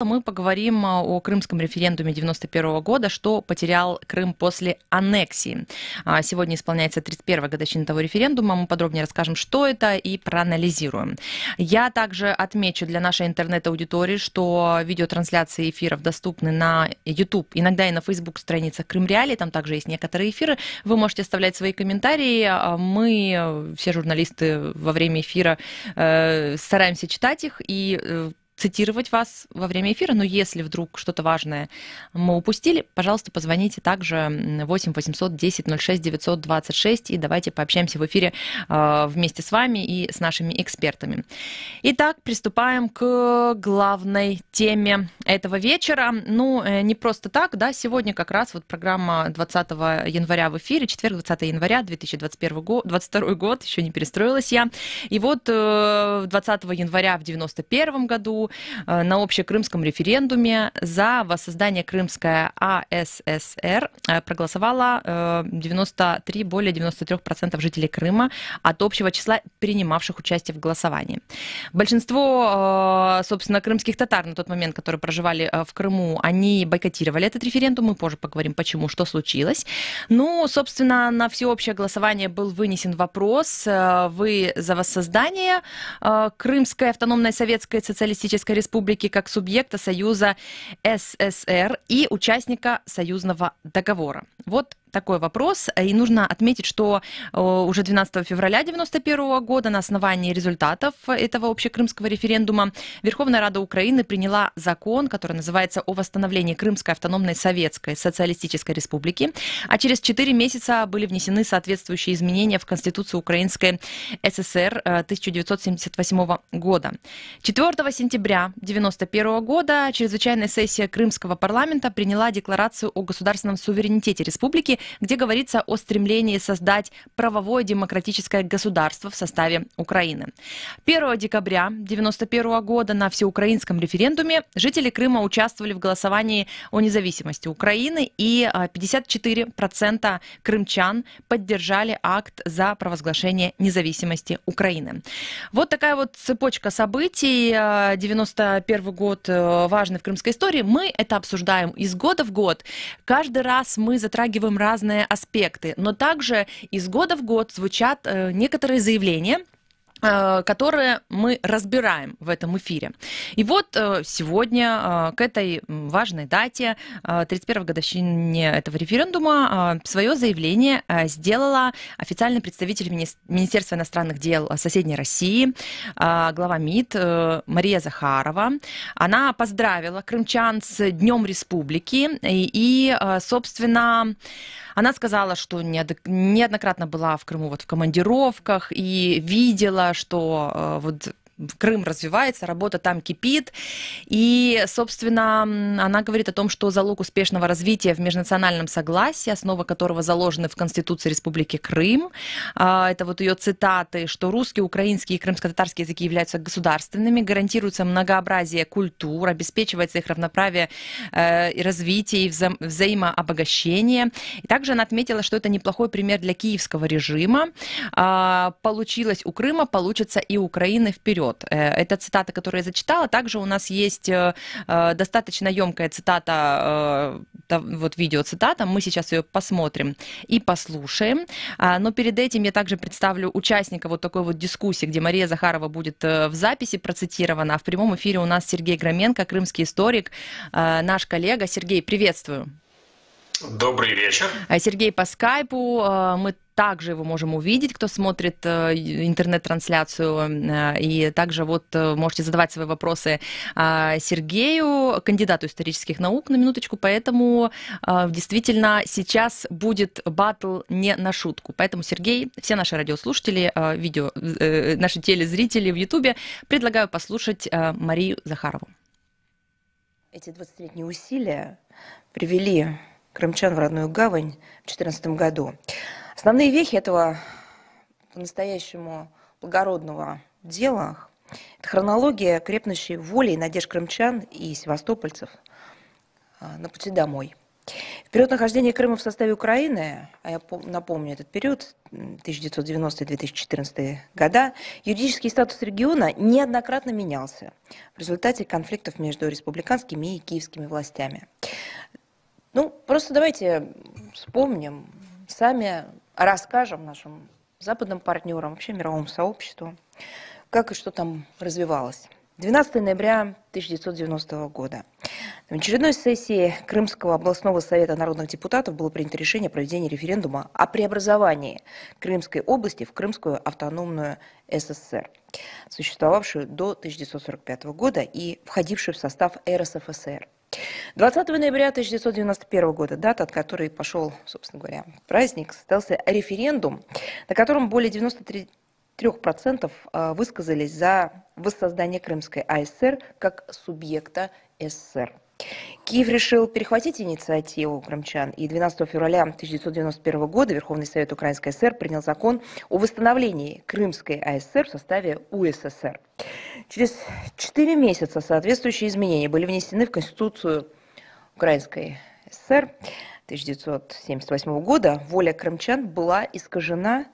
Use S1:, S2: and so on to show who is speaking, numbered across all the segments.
S1: Мы поговорим о крымском референдуме 91 года, что потерял Крым после аннексии. Сегодня исполняется 31-я годовщина того референдума. Мы подробнее расскажем, что это, и проанализируем. Я также отмечу для нашей интернет-аудитории, что видеотрансляции эфиров доступны на YouTube, иногда и на Facebook страницах Крым Реалии. Там также есть некоторые эфиры. Вы можете оставлять свои комментарии. Мы, все журналисты, во время эфира стараемся читать их и цитировать вас во время эфира, но если вдруг что-то важное мы упустили, пожалуйста, позвоните также 8 800 10 06 926 и давайте пообщаемся в эфире вместе с вами и с нашими экспертами. Итак, приступаем к главной теме этого вечера. Ну, не просто так, да, сегодня как раз вот программа 20 января в эфире, четверг, 20 января 2021 год, 22 год, еще не перестроилась я. И вот 20 января в 91 году на общекрымском референдуме за воссоздание Крымской АССР проголосовало более 93% жителей Крыма от общего числа принимавших участие в голосовании. Большинство, собственно, крымских татар на тот момент, которые проживали в Крыму, они бойкотировали этот референдум. Мы позже поговорим, почему, что случилось. Ну, собственно, на всеобщее голосование был вынесен вопрос: вы за воссоздание Крымской автономной советской социалистической республики как субъекта Союза СССР и участника союзного договора? Вот такой вопрос. И нужно отметить, что уже 12 февраля 1991 года на основании результатов этого общекрымского референдума Верховная Рада Украины приняла закон, который называется «О восстановлении Крымской автономной советской социалистической республики», а через 4 месяца были внесены соответствующие изменения в Конституцию Украинской ССР 1978 года. 4 сентября 1991 года чрезвычайная сессия Крымского парламента приняла декларацию о государственном суверенитете республики, где говорится о стремлении создать правовое демократическое государство в составе Украины. 1 декабря 1991 года на всеукраинском референдуме жители Крыма участвовали в голосовании о независимости Украины, и 54% крымчан поддержали акт за провозглашение независимости Украины. Вот такая вот цепочка событий. 91 год важный в крымской истории. Мы это обсуждаем из года в год. Каждый раз мы затрагиваем разные аспекты, но также из года в год звучат некоторые заявления, которые мы разбираем в этом эфире. И вот сегодня, к этой важной дате, 31-й годовщине этого референдума, свое заявление сделала официальный представитель Министерства иностранных дел соседней России, глава МИД Мария Захарова. Она поздравила крымчан с Днем Республики и, собственно, она сказала, что неоднократно была в Крыму в командировках и видела, что вот Крым развивается, работа там кипит. И, собственно, она говорит о том, что залог успешного развития в межнациональном согласии, основа которого заложены в Конституции Республики Крым. Это вот ее цитаты, что русский, украинский и крымско-татарский языки являются государственными, гарантируется многообразие культур, обеспечивается их равноправие и развитие, и взаимообогащение. И также она отметила, что это неплохой пример для киевского режима. Получилось у Крыма, получится и Украины вперед. Это цитата, которую я зачитала. Также у нас есть достаточно емкая цитата, вот видеоцитата. Мы сейчас ее посмотрим и послушаем. Но перед этим я также представлю участника вот такой вот дискуссии, где Мария Захарова будет в записи процитирована. А в прямом эфире у нас Сергей Громенко, крымский историк, наш коллега. Сергей, приветствую.
S2: Добрый вечер.
S1: Сергей по скайпу. Мы также его можем увидеть, кто смотрит интернет-трансляцию. И также вот можете задавать свои вопросы Сергею, кандидату исторических наук, на минуточку. Поэтому действительно сейчас будет баттл не на шутку. Поэтому, Сергей, все наши радиослушатели, наши телезрители в Ютубе, предлагаю послушать Марию Захарову.
S3: Эти 20-летние усилия привели крымчан в родную гавань в 2014 году. Основные вехи этого по-настоящему благородного дела – это хронология крепнущей воли и надежд крымчан и севастопольцев на пути домой. В период нахождения Крыма в составе Украины, а я напомню этот период, 1990-2014 года, юридический статус региона неоднократно менялся в результате конфликтов между республиканскими и киевскими властями. Ну, просто давайте вспомним, сами расскажем нашим западным партнерам, вообще мировому сообществу, как и что там развивалось. 12 ноября 1990 года. На очередной сессии Крымского областного совета народных депутатов было принято решение о проведении референдума о преобразовании Крымской области в Крымскую автономную ССР, существовавшую до 1945 года и входившую в состав РСФСР. 20 ноября 1991 года, дата, от которой пошел, собственно говоря, праздник, состоялся референдум, на котором более 93% высказались за воссоздание Крымской АСР как субъекта СССР. Киев решил перехватить инициативу крымчан, и 12 февраля 1991 года Верховный Совет Украинской ССР принял закон о восстановлении Крымской АСР в составе УССР. Через 4 месяца соответствующие изменения были внесены в Конституцию Украинской ССР 1978 года. Воля крымчан была искажена,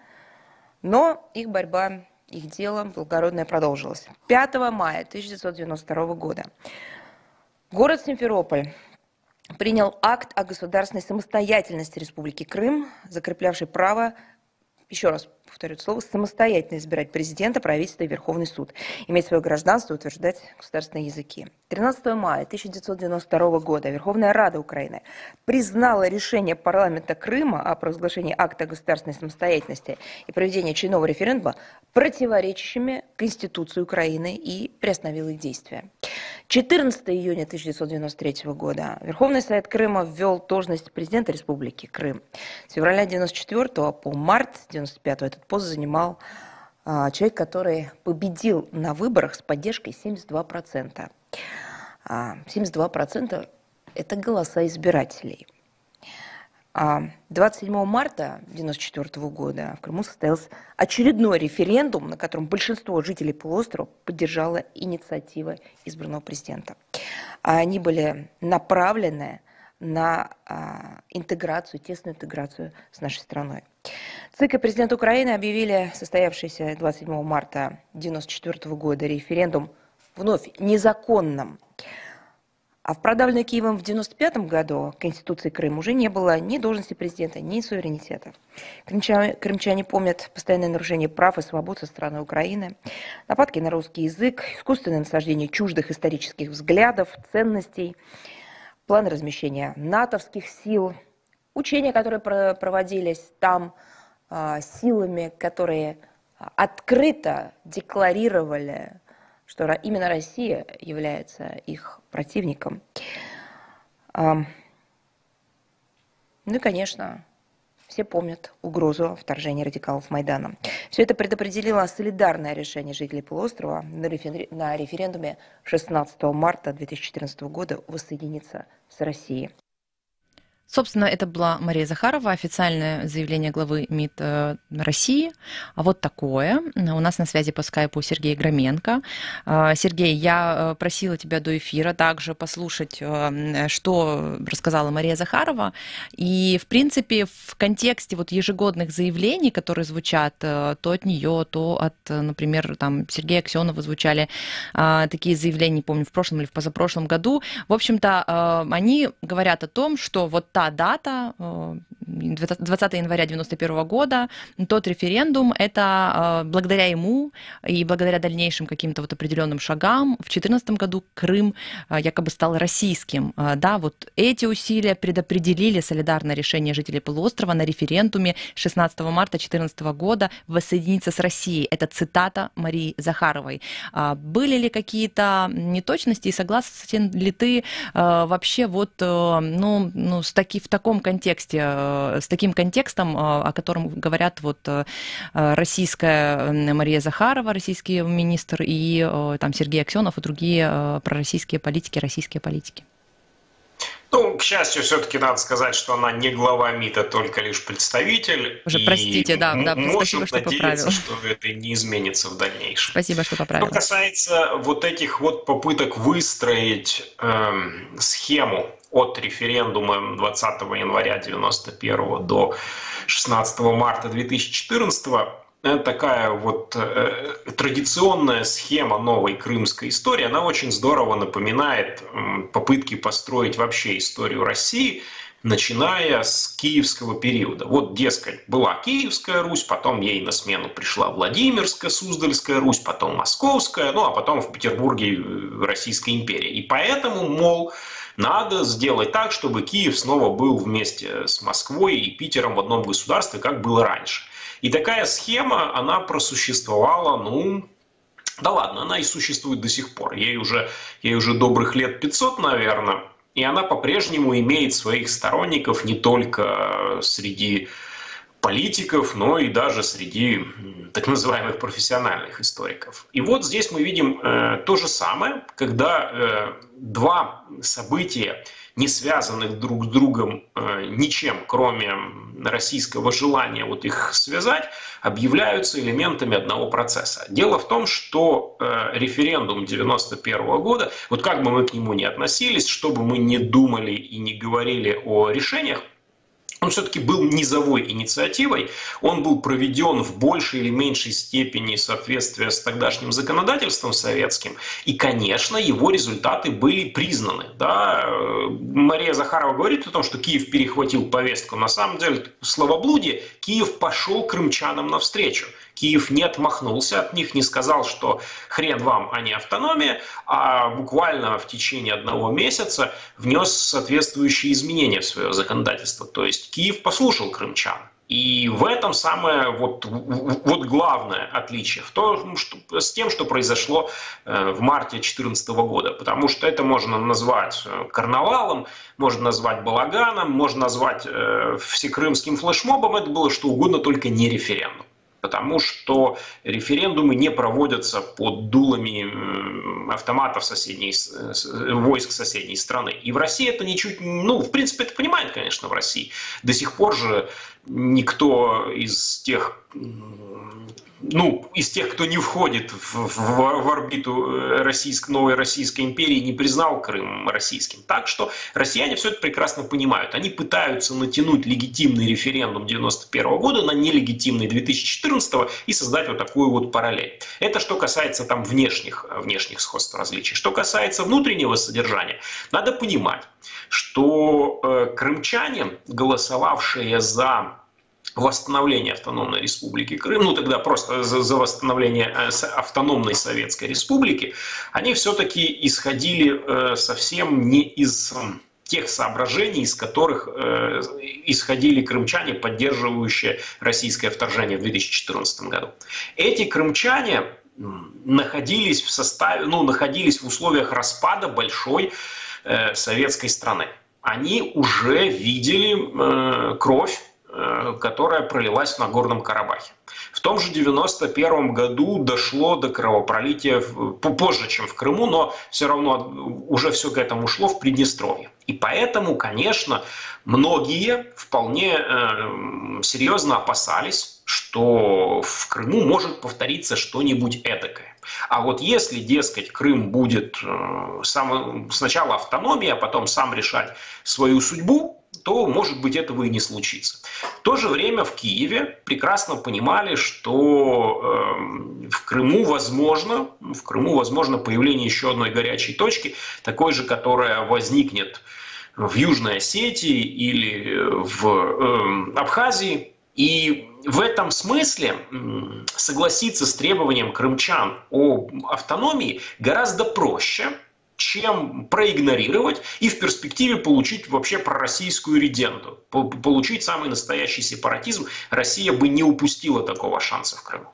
S3: но их борьба, их дело благородное продолжилось. 5 мая 1992 года город Симферополь принял акт о государственной самостоятельности Республики Крым, закреплявший право, еще раз повторю это слово, самостоятельно избирать президента, правительство и Верховный суд, иметь свое гражданство и утверждать государственные языки. 13 мая 1992 года Верховная Рада Украины признала решение парламента Крыма о провозглашении акта государственной самостоятельности и проведении очередного референдума противоречащими Конституции Украины и приостановила их действия. 14 июня 1993 года Верховный Совет Крыма ввел должность президента Республики Крым. С февраля 1994 по март 1995 этот пост занимал человек, который победил на выборах с поддержкой 72%. 72% – это голоса избирателей. 27 марта 1994 года в Крыму состоялся очередной референдум, на котором большинство жителей полуострова поддержало инициативы избранного президента. Они были направлены на интеграцию, тесную интеграцию с нашей страной. ЦИК и президент Украины объявили состоявшийся 27 марта 1994 года референдум вновь незаконным. А в продавленной Киевом в 1995 году Конституции Крыма уже не было ни должности президента, ни суверенитета. Крымчане помнят постоянное нарушение прав и свобод со стороны Украины, нападки на русский язык, искусственное насаждение чуждых исторических взглядов, ценностей, планы размещения натовских сил, учения, которые проводились там силами, которые открыто декларировали, что именно Россия является их противником. Ну и, конечно, все помнят угрозу вторжения радикалов Майдана. Все это предопределило солидарное решение жителей полуострова на референдуме 16 марта 2014 года воссоединиться с Россией.
S1: Собственно, это была Мария Захарова, официальное заявление главы МИД России. А вот такое. У нас на связи по скайпу Сергей Громенко. Сергей, я просила тебя до эфира также послушать, что рассказала Мария Захарова. И, в принципе, в контексте вот ежегодных заявлений, которые звучат то от нее, то от, например, там, Сергея Аксенова звучали такие заявления, не помню, в прошлом или в позапрошлом году. В общем-то, они говорят о том, что вот та дата, 20 января 1991 года, тот референдум, это благодаря ему и благодаря дальнейшим каким-то вот определенным шагам в 2014 году Крым якобы стал российским. Да, вот эти усилия предопределили солидарное решение жителей полуострова на референдуме 16 марта 2014 года воссоединиться с Россией. Это цитата Марии Захаровой. Были ли какие-то неточности и согласен ли ты вообще вот, в таком контексте, с таким контекстом, о котором говорят вот российская Мария Захарова, российский министр, и там Сергей Аксенов и другие пророссийские политики, российские политики?
S2: Ну, к счастью, все-таки надо сказать, что она не глава МИДа, только лишь представитель.
S1: Уже, простите, да, спасибо, что поправил.
S2: Что это не изменится в дальнейшем.
S1: Спасибо, что поправил.
S2: Что касается вот этих вот попыток выстроить схему от референдума 20 января 1991 до 16 марта 2014, это такая вот традиционная схема новой крымской истории. Она очень здорово напоминает попытки построить вообще историю России, начиная с киевского периода. Вот, дескать, была Киевская Русь, потом ей на смену пришла Владимирская, Суздальская Русь, потом Московская, ну а потом в Петербурге Российская империя. И поэтому, мол, надо сделать так, чтобы Киев снова был вместе с Москвой и Питером в одном государстве, как было раньше. И такая схема, она просуществовала, ну, да ладно, она и существует до сих пор. Ей уже добрых лет 500, наверное. И она по-прежнему имеет своих сторонников не только среди политиков, но и даже среди так называемых профессиональных историков. И вот здесь мы видим то же самое, когда два события, не связанных друг с другом ничем, кроме российского желания вот их связать, объявляются элементами одного процесса. Дело в том, что референдум 1991 года, вот как бы мы к нему ни относились, что бы мы ни думали и не говорили о решениях, он все-таки был низовой инициативой, он был проведен в большей или меньшей степени соответствия с тогдашним законодательством советским, и, конечно, его результаты были признаны. Да? Мария Захарова говорит о том, что Киев перехватил повестку. На самом деле, в словоблудие Киев пошел крымчанам навстречу. Киев не отмахнулся от них, не сказал, что хрен вам, а не автономия, а буквально в течение 1 месяца внес соответствующие изменения в свое законодательство. То есть Киев послушал крымчан. И в этом самое вот главное отличие в том, что, с тем, что произошло в марте 2014 года. Потому что это можно назвать карнавалом, можно назвать балаганом, можно назвать всекрымским флешмобом. Это было что угодно, только не референдум. Потому что референдумы не проводятся под дулами автоматов войск соседней страны. И в России это ничуть, ну, в принципе, это понимает, конечно, в России. До сих пор же никто из тех, кто не входит в орбиту новой Российской империи, не признал Крым российским. Так что россияне все это прекрасно понимают. Они пытаются натянуть легитимный референдум 1991 года на нелегитимный 2014 и создать вот такую вот параллель. Это что касается там внешних сходств, различий. Что касается внутреннего содержания, надо понимать, что крымчане, голосовавшие за восстановление автономной республики Крым, ну тогда просто за восстановление автономной Советской Республики, они все-таки исходили совсем не из тех соображений, из которых исходили крымчане, поддерживающие российское вторжение в 2014 году. Эти крымчане находились в условиях распада большой советской страны. Они уже видели кровь, которая пролилась в Нагорном Карабахе. В том же 1991 году дошло до кровопролития позже, чем в Крыму, но все равно уже все к этому шло в Приднестровье. И поэтому, конечно, многие вполне серьезно опасались, что в Крыму может повториться что-нибудь эдакое. А вот если, дескать, Крым будет сначала автономией, а потом сам решать свою судьбу, то, может быть, этого и не случится. В то же время в Киеве прекрасно понимали, что в Крыму возможно появление еще одной горячей точки, такой же, которая возникнет в Южной Осетии или в Абхазии. И в этом смысле согласиться с требованием крымчан об автономии гораздо проще, чем проигнорировать и в перспективе получить вообще пророссийскую реденду, получить самый настоящий сепаратизм. Россия бы не упустила такого шанса в Крыму.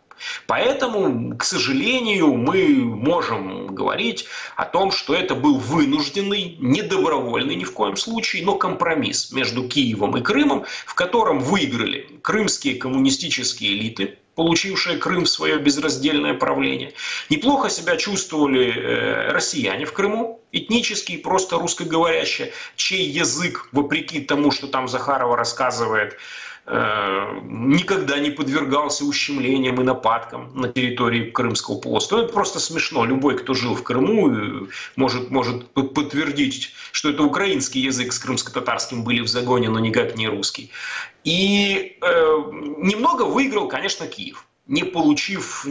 S2: Поэтому, к сожалению, мы можем говорить о том, что это был вынужденный, недобровольный ни в коем случае, но компромисс между Киевом и Крымом, в котором выиграли крымские коммунистические элиты, получившие Крым в свое безраздельное правление. Неплохо себя чувствовали россияне в Крыму, этнические, просто русскоговорящие, чей язык, вопреки тому, что там Захарова рассказывает, никогда не подвергался ущемлениям и нападкам на территории Крымского полуострова. Это просто смешно. Любой, кто жил в Крыму, может подтвердить, что это украинский язык с крымско-татарским были в загоне, но никак не русский. И немного выиграл, конечно, Киев, не получив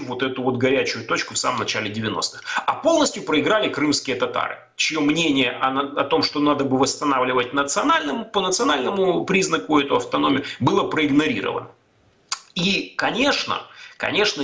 S2: вот эту вот горячую точку в самом начале 90-х. А полностью проиграли крымские татары, чье мнение о том, что надо бы восстанавливать по национальному признаку эту автономию, было проигнорировано. И, конечно,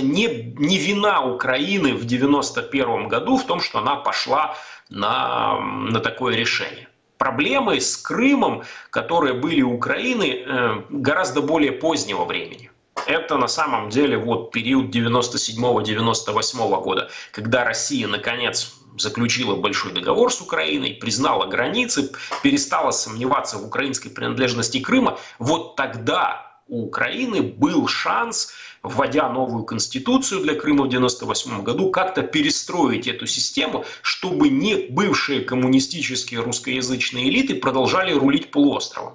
S2: не вина Украины в 91 году в том, что она пошла на такое решение. Проблемы с Крымом, которые были у Украины, гораздо более позднего времени. Это на самом деле вот период 97-98 года, когда Россия наконец заключила большой договор с Украиной, признала границы, перестала сомневаться в украинской принадлежности Крыма. Вот тогда у Украины был шанс, вводя новую конституцию для Крыма в 1998 году, как-то перестроить эту систему, чтобы не бывшие коммунистические русскоязычные элиты продолжали рулить полуостровом.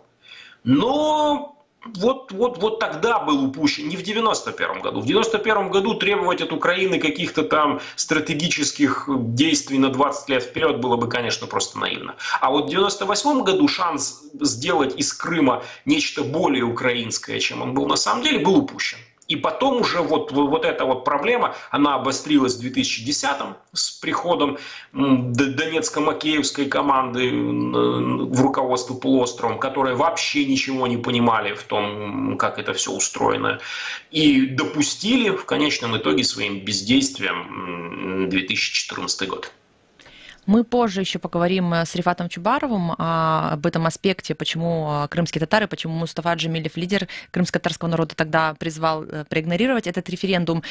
S2: Но вот тогда был упущен, не в 91 году. В 91 году требовать от Украины каких-то там стратегических действий на 20 лет вперед было бы, конечно, просто наивно. А вот в 98 году шанс сделать из Крыма нечто более украинское, чем он был на самом деле, был упущен. И потом уже вот эта вот проблема, она обострилась в 2010-м с приходом Донецко-Макеевской команды в руководство полуостровом, которые вообще ничего не понимали в том, как это все устроено. И допустили в конечном итоге своим бездействием 2014 год.
S1: Мы позже еще поговорим с Рифатом Чубаровым об этом аспекте, почему крымские татары, почему Мустафа Джемилев, лидер крымско-татарского народа, тогда призвал проигнорировать этот референдум.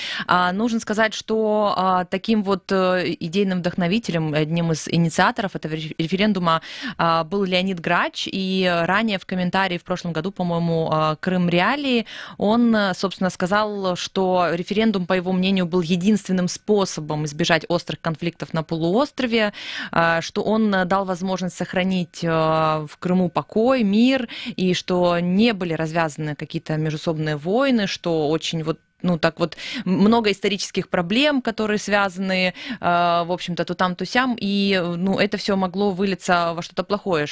S1: Нужно сказать, что таким вот идейным вдохновителем, одним из инициаторов этого референдума был Леонид Грач, и ранее в комментарии в прошлом году, по-моему, «Крым Реалии», он, собственно, сказал, что референдум, по его мнению, был единственным способом избежать острых конфликтов на полуострове, что он дал возможность сохранить в Крыму покой, мир, и что не были развязаны какие-то междоусобные войны, что очень много исторических проблем, которые связаны, в общем-то, то там, то сям, и это все могло вылиться во что-то плохое.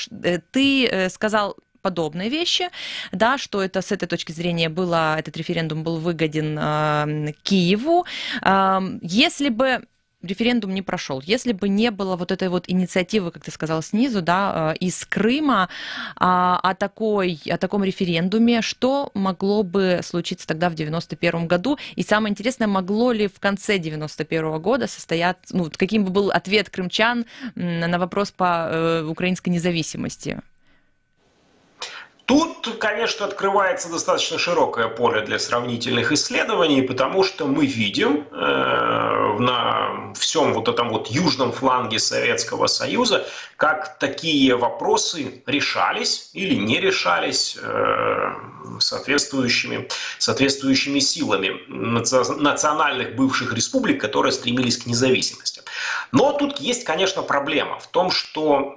S1: Ты сказал подобные вещи, да, что это с этой точки зрения этот референдум был выгоден Киеву. Если бы референдум не прошел, если бы не было вот этой вот инициативы, как ты сказала, снизу, да, из Крыма о таком референдуме, что могло бы случиться тогда в 91 году? И самое интересное, могло ли в конце 91 года состояться, каким бы был ответ крымчан на вопрос по украинской независимости?
S2: Тут, конечно, открывается достаточно широкое поле для сравнительных исследований, потому что мы видим на всем вот этом вот южном фланге Советского Союза, как такие вопросы решались или не решались соответствующими силами национальных бывших республик, которые стремились к независимости. Но тут есть, конечно, проблема в том, что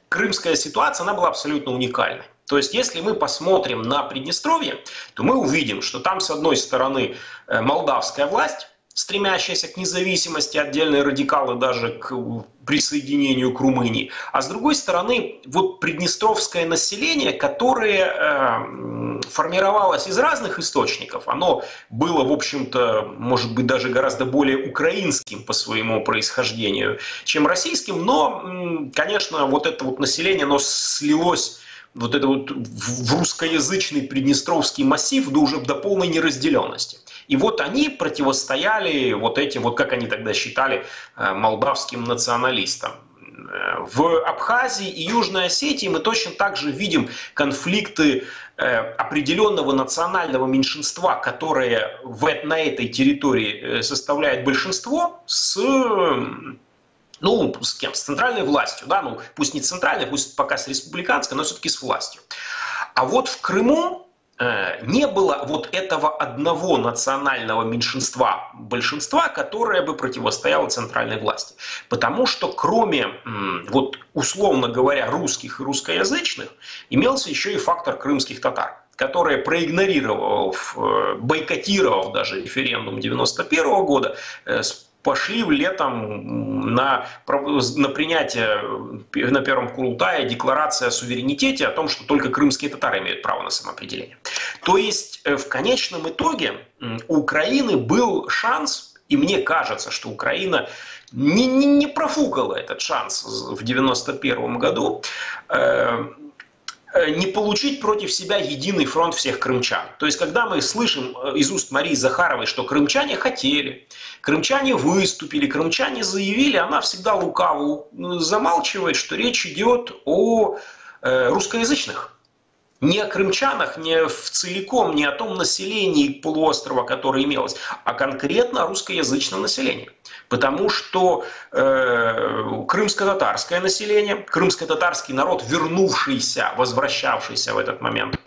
S2: крымская ситуация, она была абсолютно уникальной. То есть, если мы посмотрим на Приднестровье, то мы увидим, что там, с одной стороны, молдавская власть, стремящаяся к независимости, отдельные радикалы даже к присоединению к Румынии. А с другой стороны, вот приднестровское население, которое формировалось из разных источников, оно было, в общем-то, может быть, даже гораздо более украинским по своему происхождению, чем российским, но, конечно, вот это вот население, оно слилось вот это вот в русскоязычный приднестровский массив до полной неразделенности. И вот они противостояли вот этим, вот как они тогда считали, молдавским националистам. В Абхазии и Южной Осетии мы точно так же видим конфликты определенного национального меньшинства, которое на этой территории составляет большинство, с кем? С центральной властью, да, пусть не центральной, пусть пока с республиканской, но все-таки с властью. А вот в Крыму не было вот этого одного национального меньшинства, большинства, которое бы противостояло центральной власти. Потому что кроме, вот условно говоря, русских и русскоязычных, имелся еще и фактор крымских татар, которые, проигнорировав, бойкотировав даже референдум 1991 года, пошли летом на принятие на первом Курултае декларации о суверенитете, о том, что только крымские татары имеют право на самоопределение. То есть в конечном итоге у Украины был шанс, и мне кажется, что Украина не профукала этот шанс в 1991 году, не получить против себя единый фронт всех крымчан. То есть, когда мы слышим из уст Марии Захаровой, что крымчане хотели, крымчане выступили, крымчане заявили, она всегда лукаво замалчивает, что речь идет о русскоязычных. Не о крымчанах, не целиком, не о том населении полуострова, которое имелось, а конкретно о русскоязычном населении. Потому что крымско-татарское население, крымско-татарский народ, вернувшийся, возвращавшийся в этот момент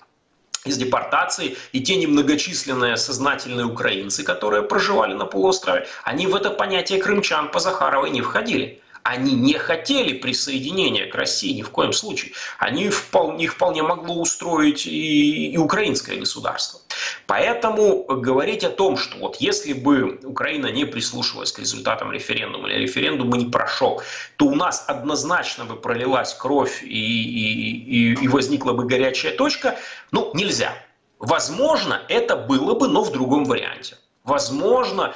S2: из депортации, и те немногочисленные сознательные украинцы, которые проживали на полуострове, они в это понятие крымчан по Захаровой не входили. Они не хотели присоединения к России ни в коем случае. Их вполне могло устроить и украинское государство. Поэтому говорить о том, что вот если бы Украина не прислушивалась к результатам референдума, или референдум не прошел, то у нас однозначно бы пролилась кровь и возникла бы горячая точка, нельзя. Возможно, это было бы, но в другом варианте. Возможно,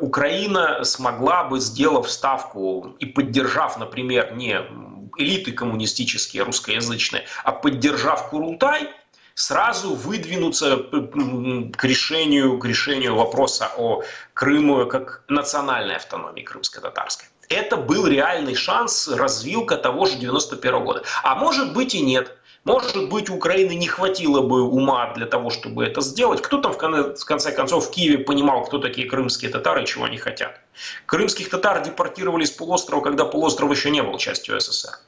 S2: Украина смогла бы, сделав ставку и поддержав, например, не элиты коммунистические, русскоязычные, а поддержав Курултай, сразу выдвинуться к решению вопроса о Крыму как национальной автономии крымско-татарской. Это был реальный шанс, развилка того же 91 года. А может быть и нет. Может быть, у Украины не хватило бы ума для того, чтобы это сделать. Кто там, в конце концов, в Киеве понимал, кто такие крымские татары и чего они хотят? Крымских татар депортировали с полуострова, когда полуостров еще не был частью СССР.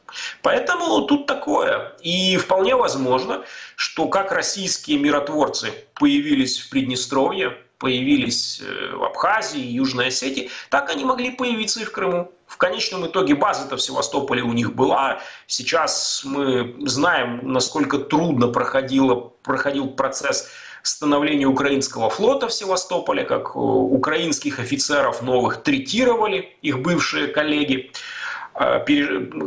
S2: Поэтому тут такое. И вполне возможно, что как российские миротворцы появились в Приднестровье, появились в Абхазии, Южной Осетии, так они могли появиться и в Крыму. В конечном итоге база-то в Севастополе у них была. Сейчас мы знаем, насколько трудно проходил процесс становления украинского флота в Севастополе, как украинских офицеров новых третировали их бывшие коллеги,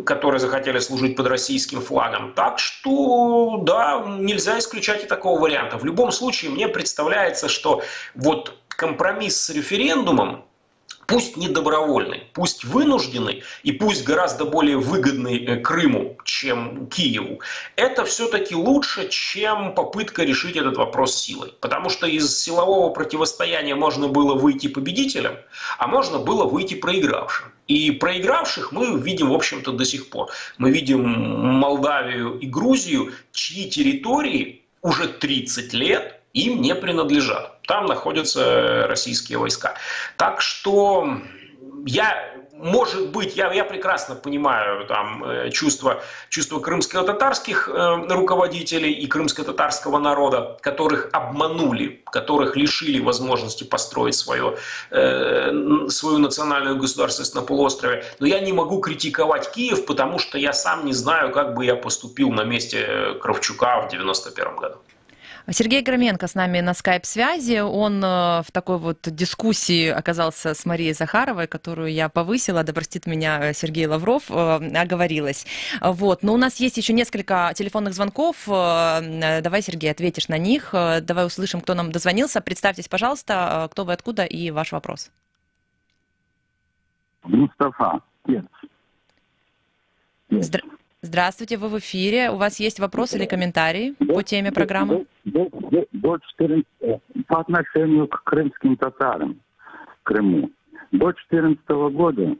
S2: которые захотели служить под российским флагом. Так что, да, нельзя исключать и такого варианта. В любом случае, мне представляется, что вот компромисс с референдумом, пусть не добровольный, пусть вынужденный и пусть гораздо более выгодный Крыму, чем Киеву, это все-таки лучше, чем попытка решить этот вопрос силой. Потому что из силового противостояния можно было выйти победителем, а можно было выйти проигравшим. И проигравших мы видим, в общем-то, до сих пор. Мы видим Молдавию и Грузию, чьи территории уже 30 лет им не принадлежат. Там находятся российские войска. Так что я прекрасно понимаю там, чувства крымско-татарских руководителей и крымско-татарского народа, которых обманули, которых лишили возможности построить свою национальную государственность на полуострове. Но я не могу критиковать Киев, потому что я сам не знаю, как бы я поступил на месте Кравчука в 1991 году.
S1: Сергей Громенко с нами на скайп-связи. Он в такой вот дискуссии оказался с Марией Захаровой, которую я повысила, да простит меня Сергей Лавров, оговорилась. Вот. Но у нас есть еще несколько телефонных звонков. Давай, Сергей, ответишь на них. Давай услышим, кто нам дозвонился. Представьтесь, пожалуйста, кто вы, откуда и ваш вопрос.
S4: Мустафа.
S1: Здравствуйте, вы в эфире. У вас есть вопрос или комментарий по теме программы?
S4: По отношению к крымским татарам в Крыму. До 2014 года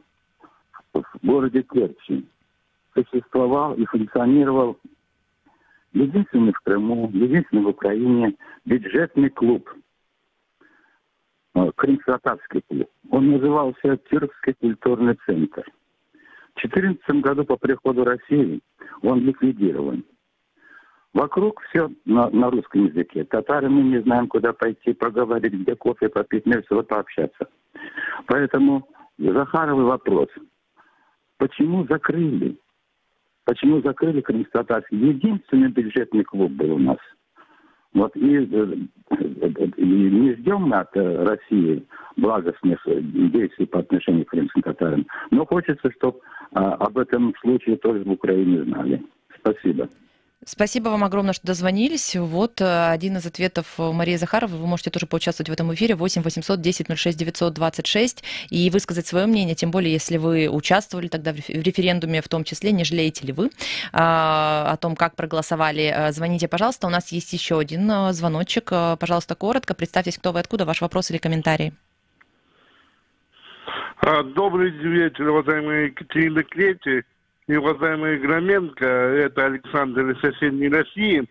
S4: в городе Керчи существовал и функционировал единственный в Крыму, единственный в Украине бюджетный клуб. Крымско-татарский клуб. Он назывался Кировский культурный центр. В 2014 году по приходу России он ликвидирован. Вокруг все на русском языке. Татары мы не знаем, куда пойти, поговорить, где кофе попить, между собой пообщаться. Поэтому Захаровый вопрос. Почему закрыли? Почему закрыли крымско-татарский? Единственный бюджетный клуб был у нас. Вот и не ждем мы от России благостных действий по отношению к крымским татарам. Но хочется, чтобы об этом случае тоже в Украине знали. Спасибо.
S1: Спасибо вам огромное, что дозвонились. Вот один из ответов Марии Захаровой. Вы можете тоже поучаствовать в этом эфире. 8 800 10 06 926 и высказать свое мнение, тем более, если вы участвовали тогда в референдуме, в том числе, не жалеете ли вы о том, как проголосовали. Звоните, пожалуйста. У нас есть еще один звоночек. Пожалуйста, коротко. Представьтесь, кто вы, откуда, ваш вопрос или комментарий.
S5: Добрый вечер, уважаемая Екатерина Клети и уважаемый Громенко, это Александр из соседней России.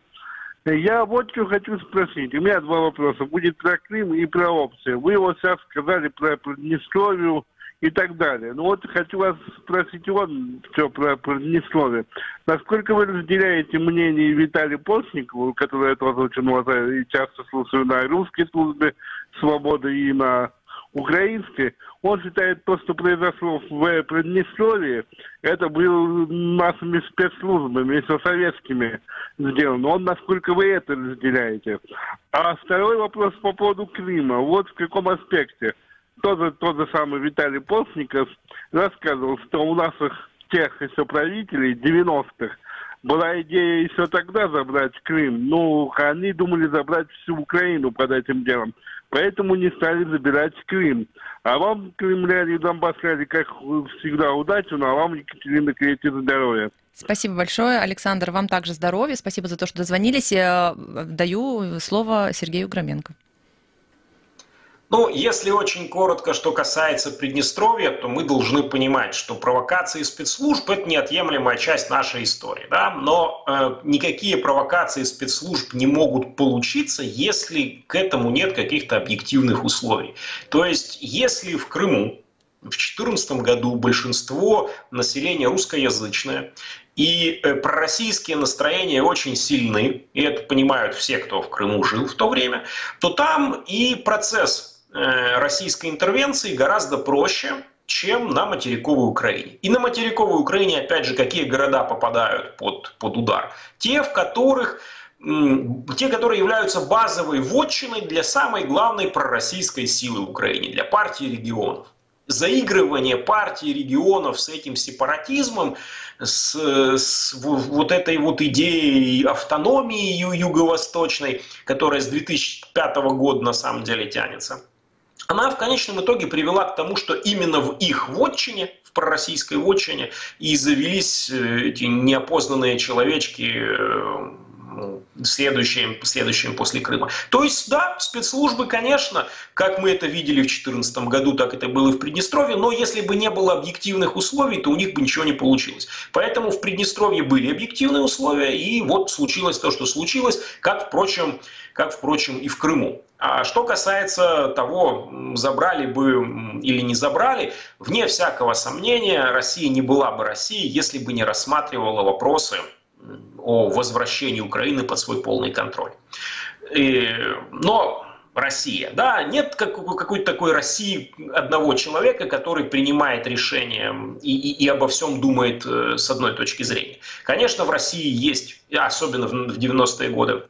S5: Я вот что хочу спросить. У меня два вопроса. Будет про Крым и про опцию. Вы вот сейчас сказали про Приднестровье и так далее. Ну вот хочу вас спросить что про Приднестровье. Насколько вы разделяете мнение Виталия Постникова, который я тоже очень уважаю и часто слушаю на русской службе «Свободы» и на украинской, он считает, то, что произошло в Приднестровье, это было нашими спецслужбами, еще советскими сделано. Он, насколько вы это разделяете? А второй вопрос по поводу Крыма. Вот в каком аспекте. Тот же самый Виталий Постников рассказывал, что у наших тех еще правителей 90-х была идея еще тогда забрать Крым. Ну, они думали забрать всю Украину под этим делом. Поэтому не стали забирать Крым. А вам, крымляне и донбассляне, как всегда, удачи, а вам, Екатерина Клети, здоровья.
S1: Спасибо большое, Александр. Вам также здоровья. Спасибо за то, что дозвонились. Даю слово Сергею Громенко.
S2: Ну, если очень коротко, что касается Приднестровья, то мы должны понимать, что провокации спецслужб – это неотъемлемая часть нашей истории. Да? Но никакие провокации спецслужб не могут получиться, если к этому нет каких-то объективных условий. То есть, если в Крыму в 2014 году большинство населения русскоязычное, и пророссийские настроения очень сильны, и это понимают все, кто в Крыму жил в то время, то там и процесс российской интервенции гораздо проще, чем на материковой Украине. И на материковой Украине, опять же, какие города попадают под удар? Те, которые являются базовой вотчиной для самой главной пророссийской силы в Украине, для партии регионов. Заигрывание партии регионов с этим сепаратизмом, с вот этой вот идеей автономии юго-восточной, которая с 2005 года на самом деле тянется, она в конечном итоге привела к тому, что именно в их вотчине, в пророссийской вотчине, и завелись эти неопознанные человечки, следующим после Крыма. То есть, да, спецслужбы, конечно, как мы это видели в 2014 году, так это было и в Приднестровье, но если бы не было объективных условий, то у них бы ничего не получилось. Поэтому в Приднестровье были объективные условия, и вот случилось то, что случилось, как, впрочем, и в Крыму. А что касается того, забрали бы или не забрали, вне всякого сомнения, Россия не была бы Россией, если бы не рассматривала вопросы о возвращении Украины под свой полный контроль. Но Россия, да, нет какой-то такой России одного человека, который принимает решения и обо всем думает с одной точки зрения. Конечно, в России есть, особенно в 90-е годы,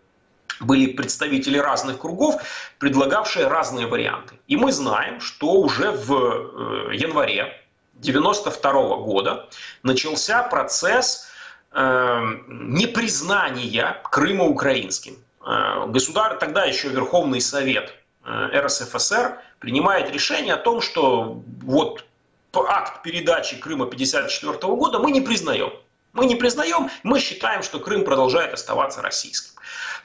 S2: были представители разных кругов, предлагавшие разные варианты. И мы знаем, что уже в январе 1992 года начался процесс непризнания Крыма украинским. Тогда еще Верховный Совет РСФСР принимает решение о том, что вот акт передачи Крыма 1954 года мы не признаем. Мы считаем, что Крым продолжает оставаться российским.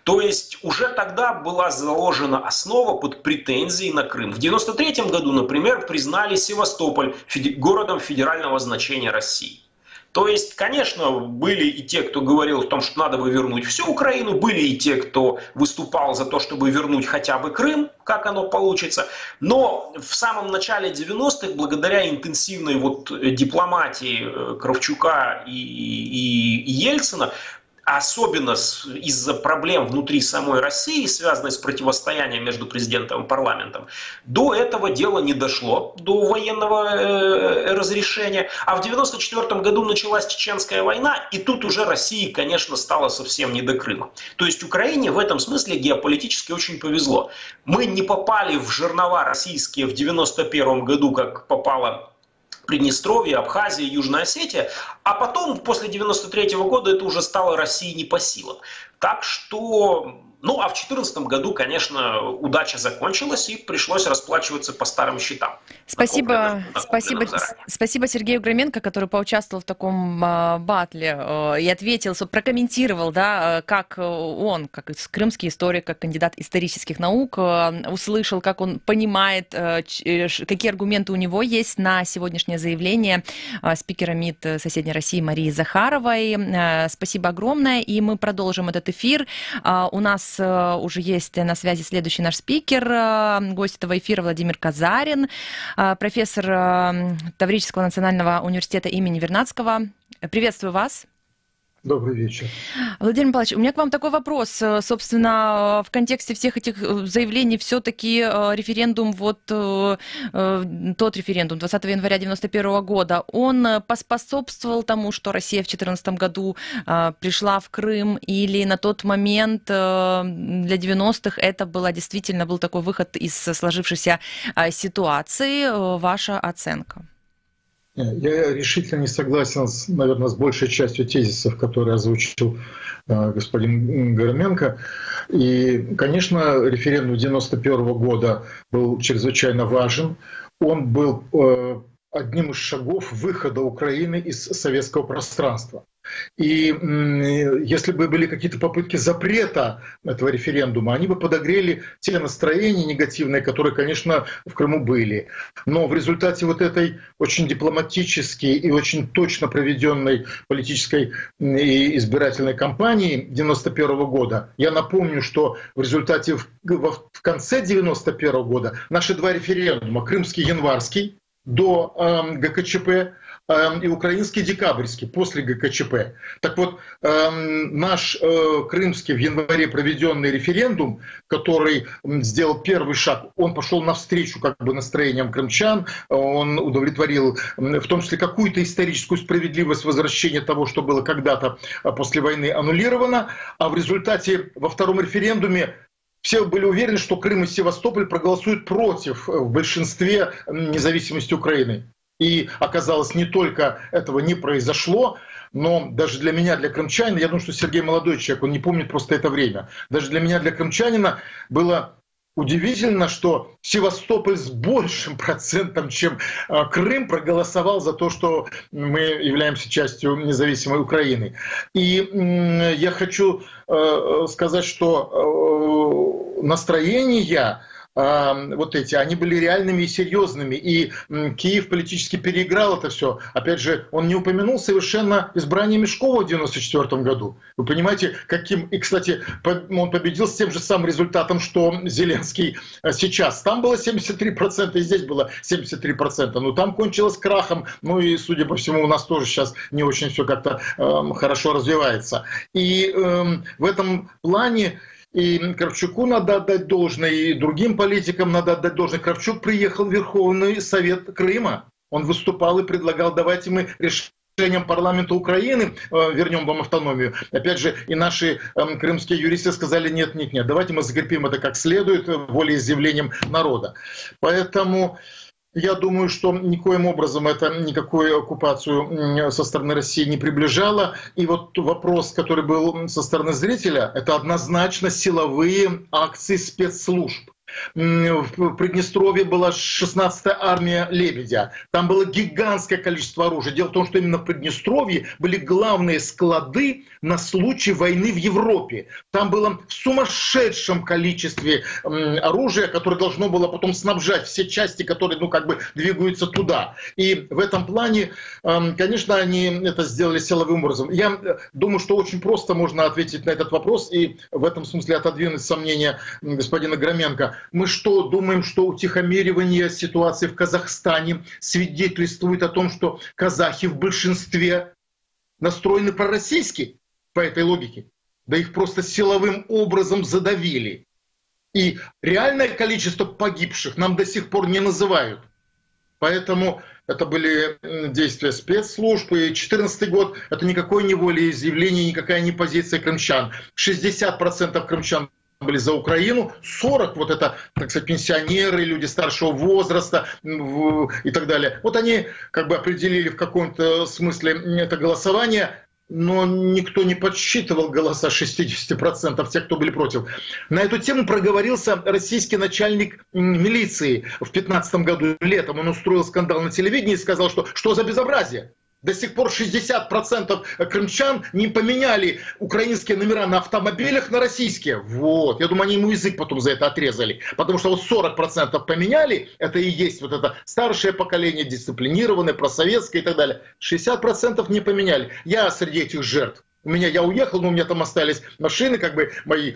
S2: То есть уже тогда была заложена основа под претензии на Крым. В 1993 году, например, признали Севастополь городом федерального значения России. То есть, конечно, были и те, кто говорил о том, что надо бы вернуть всю Украину, были и те, кто выступал за то, чтобы вернуть хотя бы Крым, как оно получится. Но в самом начале 90-х, благодаря интенсивной дипломатии Кравчука и Ельцина, особенно из-за проблем внутри самой России, связанных с противостоянием между президентом и парламентом, до этого дела не дошло, до военного разрешения. А в 1994 году началась Чеченская война, и тут уже России, конечно, стало совсем не до Крыма. То есть Украине в этом смысле геополитически очень повезло. Мы не попали в жернова российские в 1991 году, как попало Приднестровье, Абхазия, Южная Осетия, а потом, после 1993 года, это уже стало России не по силам. Так что, ну а в 2014 году, конечно, удача закончилась и пришлось расплачиваться по старым счетам.
S1: Спасибо Сергею Громенко, который поучаствовал в таком батле и ответил, прокомментировал, да, как он, как крымский историк, как кандидат исторических наук, услышал, как он понимает, какие аргументы у него есть на сегодняшнее заявление спикера МИД соседней России Марии Захаровой. Спасибо огромное, и мы продолжим этот эфир. У нас уже есть на связи следующий наш спикер, гость этого эфира Владимир Казарин, профессор Таврического национального университета имени Вернадского. Приветствую вас.
S6: Добрый вечер.
S1: Владимир Павлович, у меня к вам такой вопрос. Собственно, в контексте всех этих заявлений все-таки референдум, вот тот референдум 20 января 1991 года, он поспособствовал тому, что Россия в 2014 году пришла в Крым, или на тот момент для 90-х это был такой выход из сложившейся ситуации? Ваша оценка?
S6: Я решительно не согласен, наверное, с большей частью тезисов, которые озвучил господин Громенко. И, конечно, референдум 1991 года был чрезвычайно важен. Он был одним из шагов выхода Украины из советского пространства. И если бы были какие-то попытки запрета этого референдума, они бы подогрели те настроения негативные, которые, конечно, в Крыму были. Но в результате вот этой очень дипломатической и очень точно проведенной политической и избирательной кампании 1991 года, я напомню, что в результате в конце 1991 года наши два референдума, крымский январский до ГКЧП, и украинский декабрьский после ГКЧП. Так вот, наш крымский в январе проведенный референдум, который сделал первый шаг, он пошел навстречу как бы настроениям крымчан, он удовлетворил в том числе какую-то историческую справедливость возвращения того, что было когда-то после войны аннулировано, а в результате во втором референдуме все были уверены, что Крым и Севастополь проголосуют против в большинстве независимости Украины. И оказалось, не только этого не произошло, но даже для меня, для крымчанина, я думаю, что Сергей молодой человек, он не помнит просто это время. Даже для меня, для крымчанина было удивительно, что Севастополь с большим процентом, чем Крым, проголосовал за то, что мы являемся частью независимой Украины. И я хочу сказать, что настроения вот эти, они были реальными и серьезными. И Киев политически переиграл это все. Опять же, он не упомянул совершенно избрание Мешкова в 1994 году. Вы понимаете, каким... И, кстати, он победил с тем же самым результатом, что Зеленский сейчас. Там было 73%, и здесь было 73%. Но там кончилось крахом. Ну и, судя по всему, у нас тоже сейчас не очень все как-то хорошо развивается. И в этом плане и Кравчуку надо отдать должное, и другим политикам надо отдать должное. Кравчук приехал в Верховный Совет Крыма. Он выступал и предлагал: давайте мы решением парламента Украины вернем вам автономию. Опять же, и наши крымские юристы сказали: нет, давайте мы закрепим это как следует волеизъявлением народа. Поэтому я думаю, что никоим образом это никакую оккупацию со стороны России не приближало. И вот вопрос, который был со стороны зрителя, это однозначно силовые акции спецслужб. В Приднестровье была 16-я армия Лебедя. Там было гигантское количество оружия. Дело в том, что именно в Приднестровье были главные склады на случай войны в Европе. Там было в сумасшедшем количестве оружия, которое должно было потом снабжать все части, которые двигаются туда. И в этом плане, конечно, они это сделали силовым образом. Я думаю, что очень просто можно ответить на этот вопрос и в этом смысле отодвинуть сомнения господина Громенко. Мы что, думаем, что утихомиривание ситуации в Казахстане свидетельствует о том, что казахи в большинстве настроены пророссийски? по этой логике? Да их просто силовым образом задавили. И реальное количество погибших нам до сих пор не называют. Поэтому это были действия спецслужб. И 2014 год – это никакое не волеизъявление, никакая не позиция крымчан. 60% крымчан были за Украину, 40% вот это, так сказать, пенсионеры, люди старшего возраста и так далее. Вот они как бы определили в каком-то смысле это голосование, но никто не подсчитывал голоса 60% тех, кто были против. На эту тему проговорился российский начальник милиции в 2015 году летом. Он устроил скандал на телевидении и сказал, что за безобразие. До сих пор 60% крымчан не поменяли украинские номера на автомобилях на российские. Вот. Я думаю, они ему язык потом за это отрезали. Потому что вот 40% поменяли, это и есть вот это старшее поколение, дисциплинированное, просоветское и так далее. 60% не поменяли. Я среди этих жертв. Я уехал, но у меня там остались машины, как бы мои,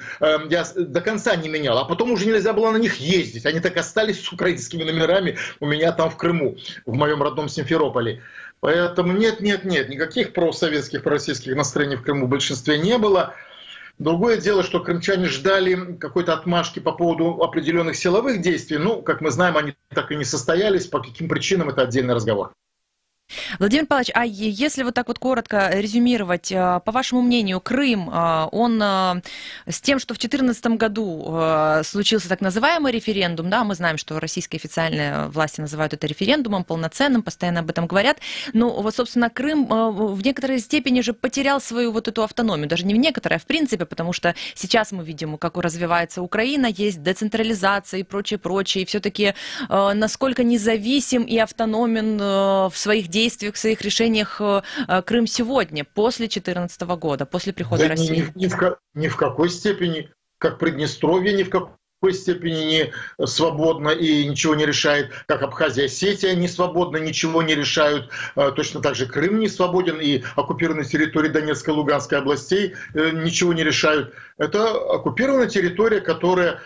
S6: я до конца не менял, а потом уже нельзя было на них ездить. Они так остались с украинскими номерами у меня там в Крыму, в моем родном Симферополе. Поэтому нет, никаких просоветских, пророссийских настроений в Крыму в большинстве не было. Другое дело, что крымчане ждали какой-то отмашки по поводу определенных силовых действий. Ну, как мы знаем, они так и не состоялись. По каким причинам, это отдельный разговор.
S1: Владимир Павлович, а если вот так вот коротко резюмировать, по вашему мнению, Крым, он с тем, что в 2014 году случился так называемый референдум, да, мы знаем, что российские официальные власти называют это референдумом полноценным, постоянно об этом говорят, но вот, собственно, Крым в некоторой степени же потерял свою вот эту автономию, даже не в некоторой, а в принципе, потому что сейчас мы видим, как развивается Украина, есть децентрализация и прочее, и все-таки насколько независим и автономен в своих действиях, в своих решениях Крым сегодня, после 2014 года, после прихода России?
S6: Ни в какой степени, как Приднестровье ни в какой степени не свободно и ничего не решает, как Абхазия, Осетия не свободно, ничего не решают, точно так же Крым не свободен, и оккупированные территории Донецкой и Луганской областей ничего не решают. Это оккупированная территория, которая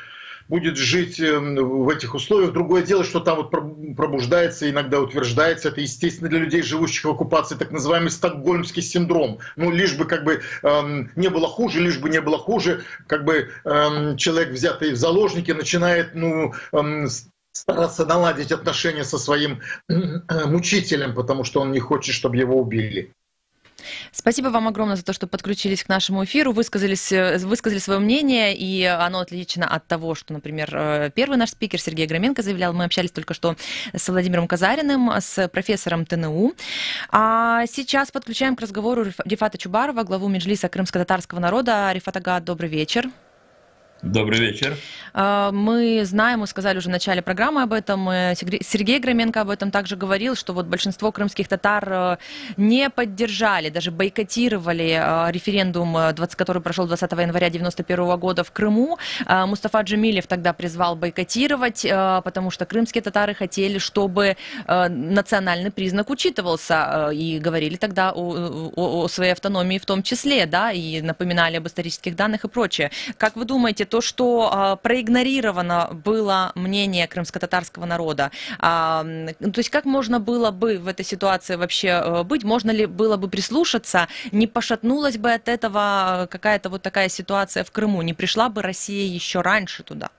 S6: будет жить в этих условиях. Другое дело, что там вот пробуждается, иногда утверждается, это естественно для людей, живущих в оккупации, так называемый стокгольмский синдром. Ну, лишь бы как бы не было хуже, как бы человек, взятый в заложники, начинает, стараться наладить отношения со своим мучителем, потому что он не хочет, чтобы его убили.
S1: Спасибо вам огромное за то, что подключились к нашему эфиру, высказали свое мнение, и оно отлично от того, что, например, первый наш спикер Сергей Громенко заявлял. Мы общались только что с Владимиром Казариным, с профессором ТНУ. А сейчас подключаем к разговору Рифата Чубарова, главу Меджлиса крымско-татарского народа. Рифат ага, добрый вечер.
S7: Добрый вечер.
S1: Мы знаем, мы сказали уже в начале программы об этом, Сергей Громенко об этом также говорил, что вот большинство крымских татар не поддержали, даже бойкотировали референдум, который прошел 20 января 1991 года в Крыму. Мустафа Джемилев тогда призвал бойкотировать, потому что крымские татары хотели, чтобы национальный признак учитывался, и говорили тогда о своей автономии в том числе, да, и напоминали об исторических данных и прочее. Как вы думаете, то, что проигнорировано было мнение крымско-татарского народа, то есть как можно было бы в этой ситуации вообще быть, можно ли было бы прислушаться, не пошатнулась бы от этого какая-то вот такая ситуация в Крыму, не пришла бы Россия еще раньше туда?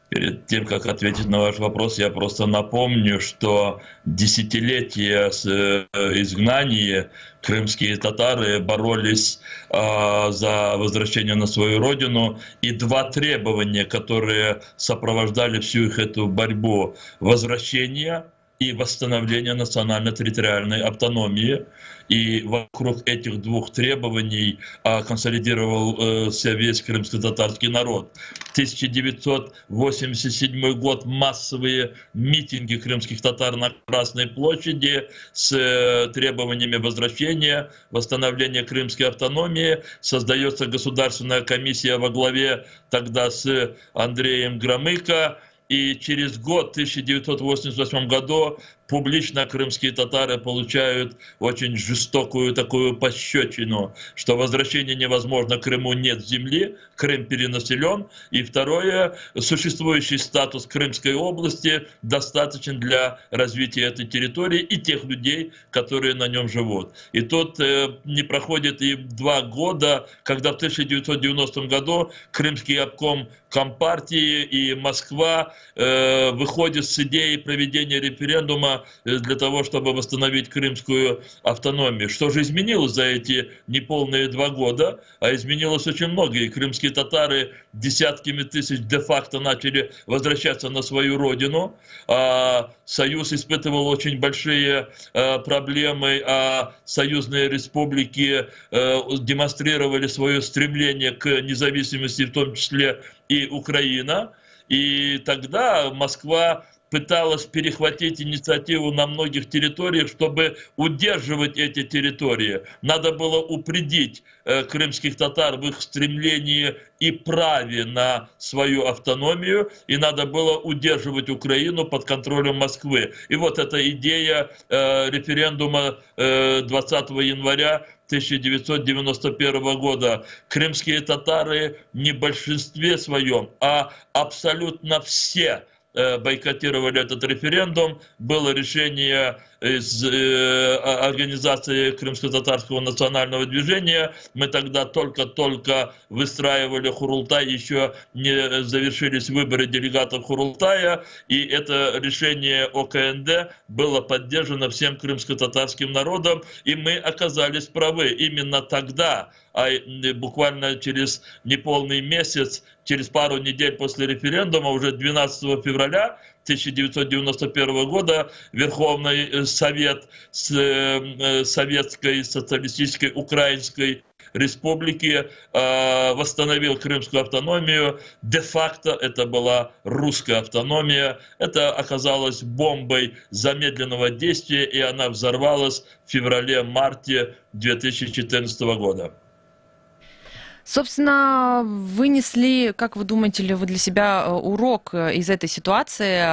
S7: Перед тем, как ответить на ваш вопрос, я просто напомню, что десятилетия с изгнания крымские татары боролись за возвращение на свою родину. И два требования, которые сопровождали всю их эту борьбу: возвращение и восстановление национально-территориальной автономии. И вокруг этих двух требований консолидировался весь крымско-татарский народ. 1987 год, массовые митинги крымских татар на Красной площади с требованиями возвращения, восстановления крымской автономии. Создается государственная комиссия во главе тогда с Андреем Громыко. И через год, в 1988 году, публично крымские татары получают очень жестокую такую пощечину, что возвращение невозможно, Крыму нет земли, Крым перенаселен. И второе, существующий статус Крымской области достаточен для развития этой территории и тех людей, которые на нем живут. И тут не проходит и 2 года, когда в 1990 году Крымский обком Компартии и Москва выходит с идеей проведения референдума для того, чтобы восстановить крымскую автономию. Что же изменилось за эти неполные 2 года? А изменилось очень много. И крымские татары десятками тысяч де-факто начали возвращаться на свою родину. Союз испытывал очень большие проблемы, а союзные республики демонстрировали свое стремление к независимости, в том числе и Украина. И тогда Москва пыталась перехватить инициативу на многих территориях, чтобы удерживать эти территории. Надо было упредить крымских татар в их стремлении и праве на свою автономию, и надо было удерживать Украину под контролем Москвы. И вот эта идея референдума 20 января 1991 года. Крымские татары не в большинстве своем, а абсолютно все бойкотировали этот референдум. Было решение из организации Крымско-татарского национального движения. Мы тогда только выстраивали Хурултай, еще не завершились выборы делегатов Хурултая, и это решение ОКНД было поддержано всем крымско-татарским народом, и мы оказались правы. Именно тогда, а буквально через неполный месяц, через пару недель после референдума, уже 12 февраля 1991 года Верховный Совет Советской Социалистической Украинской Республики восстановил крымскую автономию. Де-факто это была русская автономия. Это оказалось бомбой замедленного действия, и она взорвалась в феврале-марте 2014 года.
S1: Собственно, вынесли, как вы думаете, ли вы для себя урок из этой ситуации?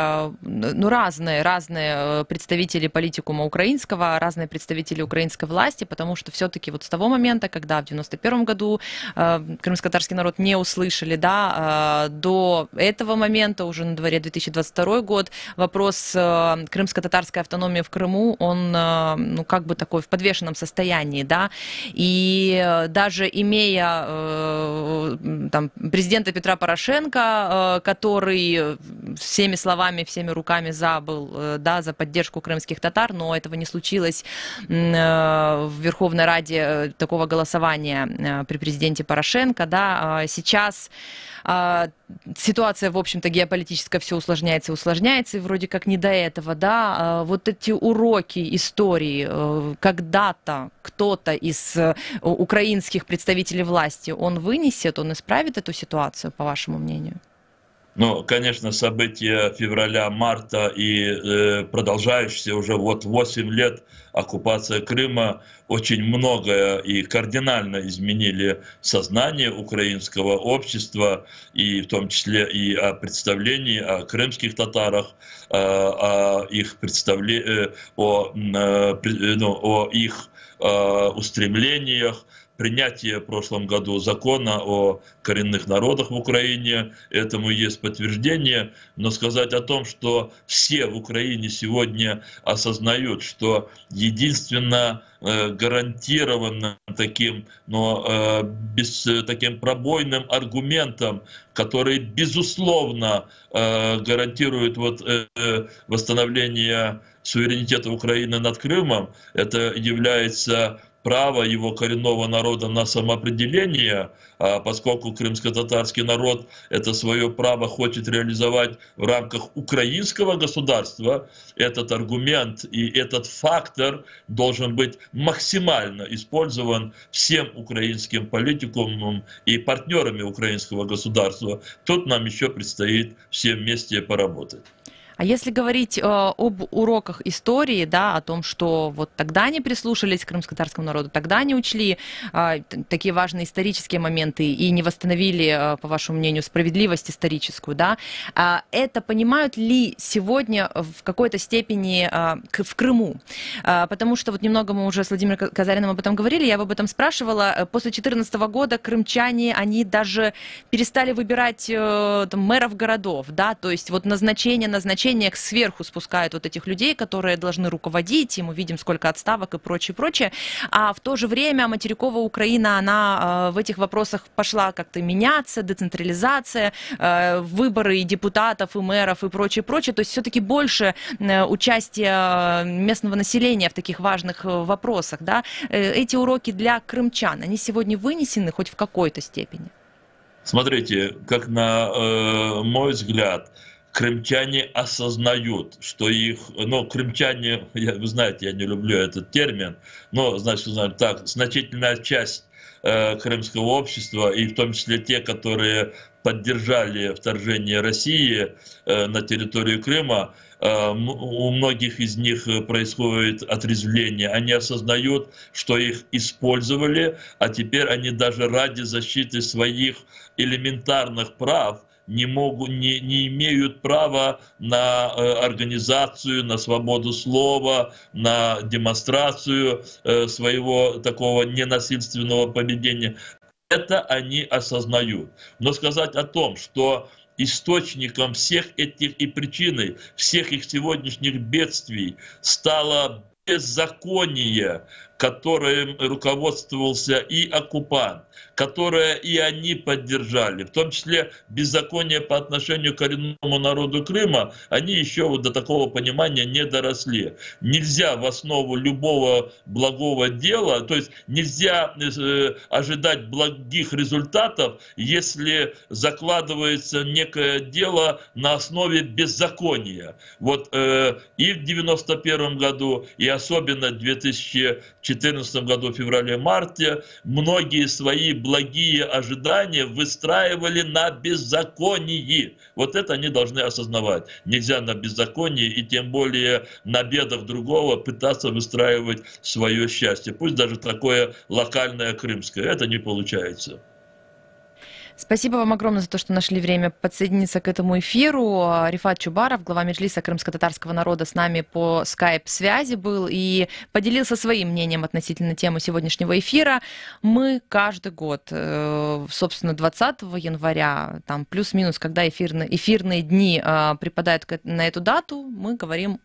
S1: Ну, разные представители политикума украинского, разные представители украинской власти, потому что все-таки вот с того момента, когда в 91 году крымско-татарский народ не услышали, да, до этого момента, уже на дворе 2022 год, вопрос крымско-татарской автономии в Крыму, он, ну, как бы такой в подвешенном состоянии, да, и даже имея там, президента Петра Порошенко, который всеми словами, всеми руками был за поддержку крымских татар, но этого не случилось в Верховной Раде, такого голосования при президенте Порошенко. Да. Сейчас ситуация, в общем-то, геополитическая все усложняется и усложняется, и вроде как не до этого, да, вот эти уроки истории, когда-то кто-то из украинских представителей власти, он вынесет, он исправит эту ситуацию, по вашему мнению?
S7: Ну, конечно, события февраля-марта и продолжающиеся уже вот 8 лет оккупация Крыма очень многое и кардинально изменили сознание украинского общества, и в том числе и о представлении о крымских татарах, о их устремлениях. Принятие в прошлом году закона о коренных народах в Украине, этому есть подтверждение, но сказать о том, что все в Украине сегодня осознают, что единственно гарантированным таким, таким пробойным аргументом, который безусловно гарантирует восстановление суверенитета Украины над Крымом, это является право его коренного народа на самоопределение, поскольку крымско-татарский народ это свое право хочет реализовать в рамках украинского государства, этот аргумент и этот фактор должен быть максимально использован всем украинским политикумом и партнерами украинского государства. Тут нам еще предстоит всем вместе поработать.
S1: А если говорить об уроках истории, да, о том, что вот тогда они прислушались к крымско-татарскому народу, тогда они учли такие важные исторические моменты и не восстановили, по вашему мнению, справедливость историческую, да, это понимают ли сегодня в какой-то степени в Крыму? Потому что вот немного мы уже с Владимиром Казариным об этом говорили, я об этом спрашивала. После 2014 года крымчане, они даже перестали выбирать там, мэров городов, да, то есть вот назначение сверху спускают вот этих людей, которые должны руководить, и мы видим, сколько отставок и прочее, прочее. А в то же время материковая Украина, она в этих вопросах пошла как-то меняться, децентрализация, выборы и депутатов, и мэров, и прочее, прочее. То есть все-таки больше участия местного населения в таких важных вопросах, да. Эти уроки для крымчан, они сегодня вынесены хоть в какой-то степени?
S7: Смотрите, как на мой взгляд, крымчане осознают, что их, ну, крымчане, вы знаете, я не люблю этот термин, но, значит, так, значительная часть крымского общества, и в том числе те, которые поддержали вторжение России на территорию Крыма, у многих из них происходит отрезвление. Они осознают, что их использовали, а теперь они даже ради защиты своих элементарных прав не имеют права на организацию, на свободу слова, на демонстрацию своего такого ненасильственного поведения. Это они осознают. Но сказать о том, что источником всех этих и причиной всех их сегодняшних бедствий стало беззаконие, которым руководствовался и оккупант, которое и они поддержали, в том числе беззаконие по отношению к коренному народу Крыма, они еще вот до такого понимания не доросли. Нельзя в основу любого благого дела, то есть нельзя ожидать благих результатов, если закладывается некое дело на основе беззакония. Вот и в 1991 году, и особенно в 2014 году, в феврале-марте, многие свои благие ожидания выстраивали на беззаконии. Вот это они должны осознавать. Нельзя на беззаконии и тем более на бедах другого пытаться выстраивать свое счастье. Пусть даже такое локальное крымское. Это не получается.
S1: Спасибо вам огромное за то, что нашли время подсоединиться к этому эфиру. Рифат Чубаров, глава Меджлиса крымско-татарского народа, с нами по скайп-связи был и поделился своим мнением относительно темы сегодняшнего эфира. Мы каждый год, собственно, 20 января, там плюс-минус, когда эфирные дни припадают на эту дату, мы говорим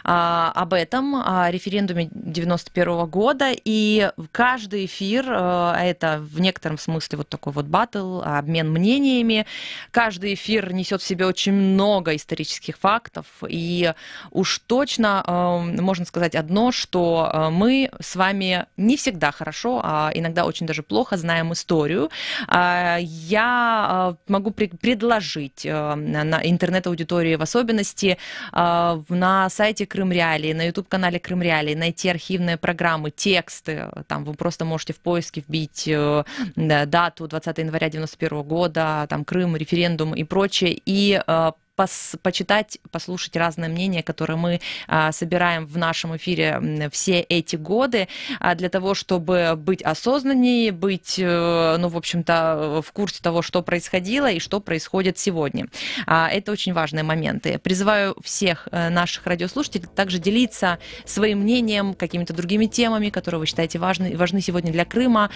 S1: об этом, о референдуме 91 года. И каждый эфир, это в некотором смысле вот такой вот батл, обмен мнениями. Каждый эфир несет в себе очень много исторических фактов, и уж точно можно сказать одно, что мы с вами не всегда хорошо, а иногда очень даже плохо знаем историю. Я могу предложить на интернет-аудитории в особенности на сайте Крым Реалии, на YouTube-канале Крым Реалии найти архивные программы, тексты. Там вы просто можете в поиске вбить дату 20 января 1991 года, там Крым, референдум и прочее, и почитать, послушать разные мнения, которые мы собираем в нашем эфире все эти годы, для того, чтобы быть осознаннее, быть, ну, в общем-то, в курсе того, что происходило и что происходит сегодня. Это очень важные моменты. Призываю всех наших радиослушателей также делиться своим мнением, какими-то другими темами, которые вы считаете важны сегодня для Крыма.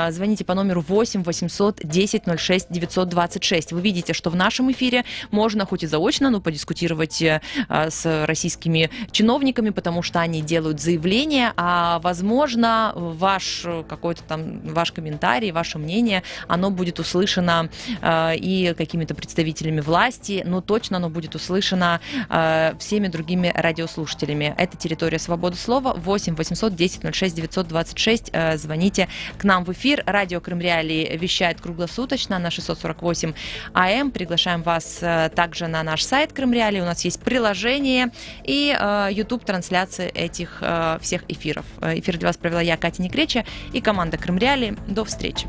S1: Звоните по номеру 8 800 10 06 926. Вы видите, что в нашем эфире можно хоть и заочно, но подискутировать с российскими чиновниками, потому что они делают заявления, а возможно ваш какой-то там ваш комментарий, ваше мнение, оно будет услышано и какими-то представителями власти, но точно оно будет услышано всеми другими радиослушателями. Это территория свободы слова. 8 800 10 06 926. Звоните к нам в эфир. Радио Крым Реалии вещает круглосуточно на 648 АМ. Приглашаем вас также на наш сайт Крым Реалии. У нас есть приложение и YouTube-трансляции этих всех эфиров. Эфир для вас провела я, Катя Некреча, и команда Крым Реалии. До встречи.